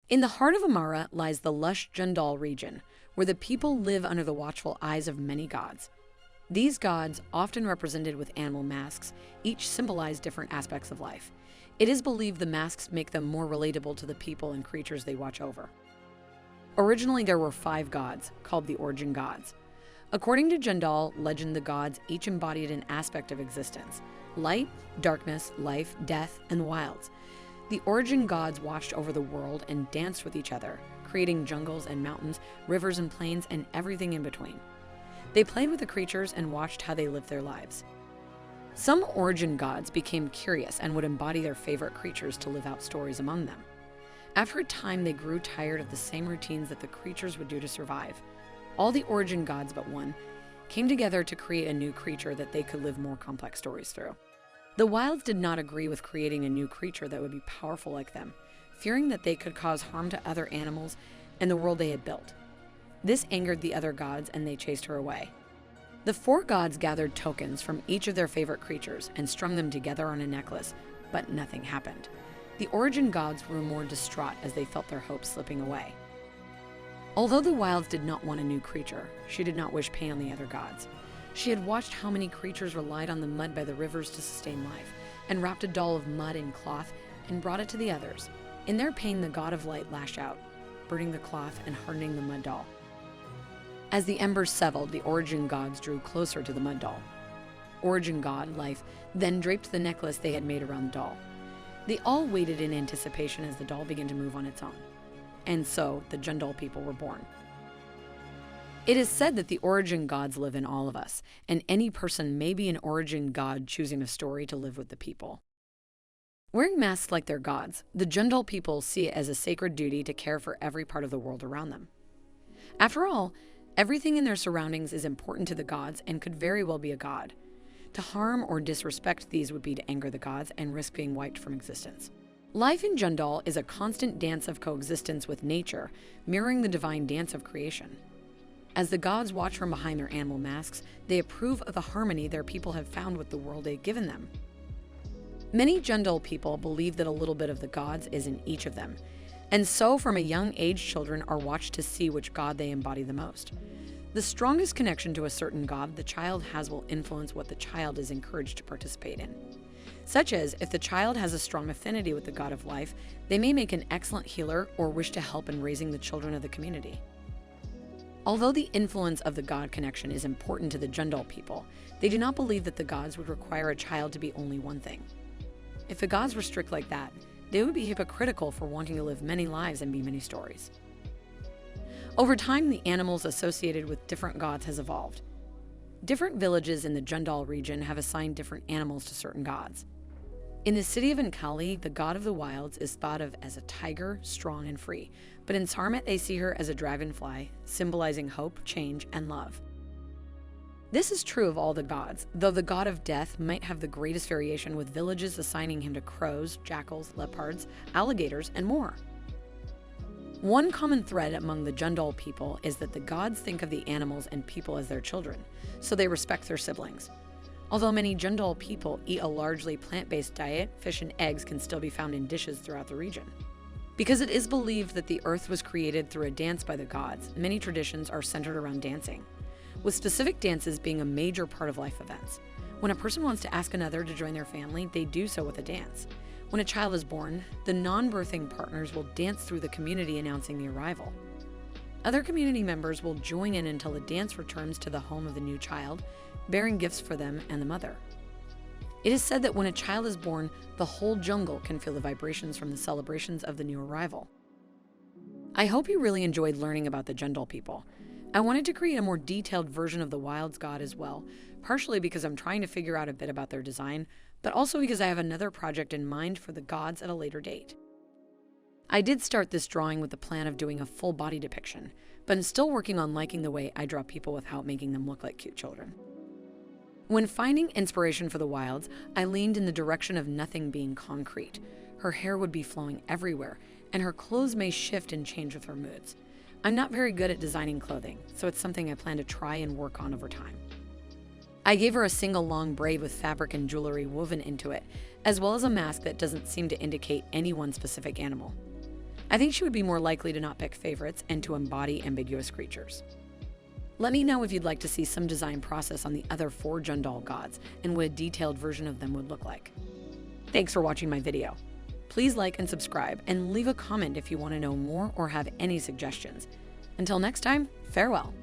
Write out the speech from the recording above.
In the heart of Amara lies the lush Jhundal region, where the people live under the watchful eyes of many gods. These gods, often represented with animal masks, each symbolize different aspects of life. It is believed the masks make them more relatable to the people and creatures they watch over. Originally, there were 5 gods, called the Origin Gods. According to Jhundal legend, the gods each embodied an aspect of existence: light, darkness, life, death, and the wilds. The Origin Gods watched over the world and danced with each other, creating jungles and mountains, rivers and plains, and everything in between. They played with the creatures and watched how they lived their lives. Some Origin Gods became curious and would embody their favorite creatures to live out stories among them. After a time, they grew tired of the same routines that the creatures would do to survive. All the Origin Gods but one came together to create a new creature that they could live more complex stories through. The wilds did not agree with creating a new creature that would be powerful like them, fearing that they could cause harm to other animals and the world they had built. This angered the other gods, and they chased her away. The 4 gods gathered tokens from each of their favorite creatures and strung them together on a necklace, but nothing happened. The Origin Gods grew more distraught as they felt their hopes slipping away. Although the wilds did not want a new creature, she did not wish pain on the other gods. She had watched how many creatures relied on the mud by the rivers to sustain life, and wrapped a doll of mud in cloth and brought it to the others. In their pain, the god of light lashed out, burning the cloth and hardening the mud doll. As the embers settled, the Origin Gods drew closer to the mud doll. Origin God, Life, then draped the necklace they had made around the doll. They all waited in anticipation as the doll began to move on its own. And so, the Jhundal people were born. It is said that the Origin Gods live in all of us, and any person may be an Origin God choosing a story to live with the people. Wearing masks like their gods, the Jhundal people see it as a sacred duty to care for every part of the world around them. After all, everything in their surroundings is important to the gods and could very well be a god. To harm or disrespect these would be to anger the gods and risk being wiped from existence. Life in Jhundal is a constant dance of coexistence with nature, mirroring the divine dance of creation. As the gods watch from behind their animal masks, they approve of the harmony their people have found with the world they've given them. Many Jhundal people believe that a little bit of the gods is in each of them, and so from a young age children are watched to see which god they embody the most. The strongest connection to a certain god the child has will influence what the child is encouraged to participate in. Such as, if the child has a strong affinity with the god of life, they may make an excellent healer or wish to help in raising the children of the community. Although the influence of the god connection is important to the Jhundal people, they do not believe that the gods would require a child to be only one thing. If the gods were strict like that, they would be hypocritical for wanting to live many lives and be many stories. Over time, the animals associated with different gods has evolved. Different villages in the Jhundal region have assigned different animals to certain gods. In the city of Ankali, the god of the wilds is thought of as a tiger, strong and free, but in Sarmat they see her as a dragonfly, symbolizing hope, change, and love. This is true of all the gods, though the god of death might have the greatest variation, with villages assigning him to crows, jackals, leopards, alligators, and more. One common thread among the Jhundal people is that the gods think of the animals and people as their children, so they respect their siblings. Although many Jhundal people eat a largely plant-based diet, fish and eggs can still be found in dishes throughout the region. Because it is believed that the earth was created through a dance by the gods, many traditions are centered around dancing, with specific dances being a major part of life events. When a person wants to ask another to join their family, they do so with a dance. When a child is born, the non-birthing partners will dance through the community announcing the arrival. Other community members will join in until the dance returns to the home of the new child, bearing gifts for them and the mother. It is said that when a child is born, the whole jungle can feel the vibrations from the celebrations of the new arrival. I hope you really enjoyed learning about the Jhundal people. I wanted to create a more detailed version of the Wilds god as well, partially because I'm trying to figure out a bit about their design, but also because I have another project in mind for the gods at a later date. I did start this drawing with the plan of doing a full body depiction, but I'm still working on liking the way I draw people without making them look like cute children. When finding inspiration for the Wilds, I leaned in the direction of nothing being concrete. Her hair would be flowing everywhere, and her clothes may shift and change with her moods. I'm not very good at designing clothing, so it's something I plan to try and work on over time. I gave her a single long braid with fabric and jewelry woven into it, as well as a mask that doesn't seem to indicate any one specific animal. I think she would be more likely to not pick favorites and to embody ambiguous creatures. Let me know if you'd like to see some design process on the other 4 Jhundal gods and what a detailed version of them would look like. Thanks for watching my video. Please like and subscribe, and leave a comment if you want to know more or have any suggestions. Until next time, farewell.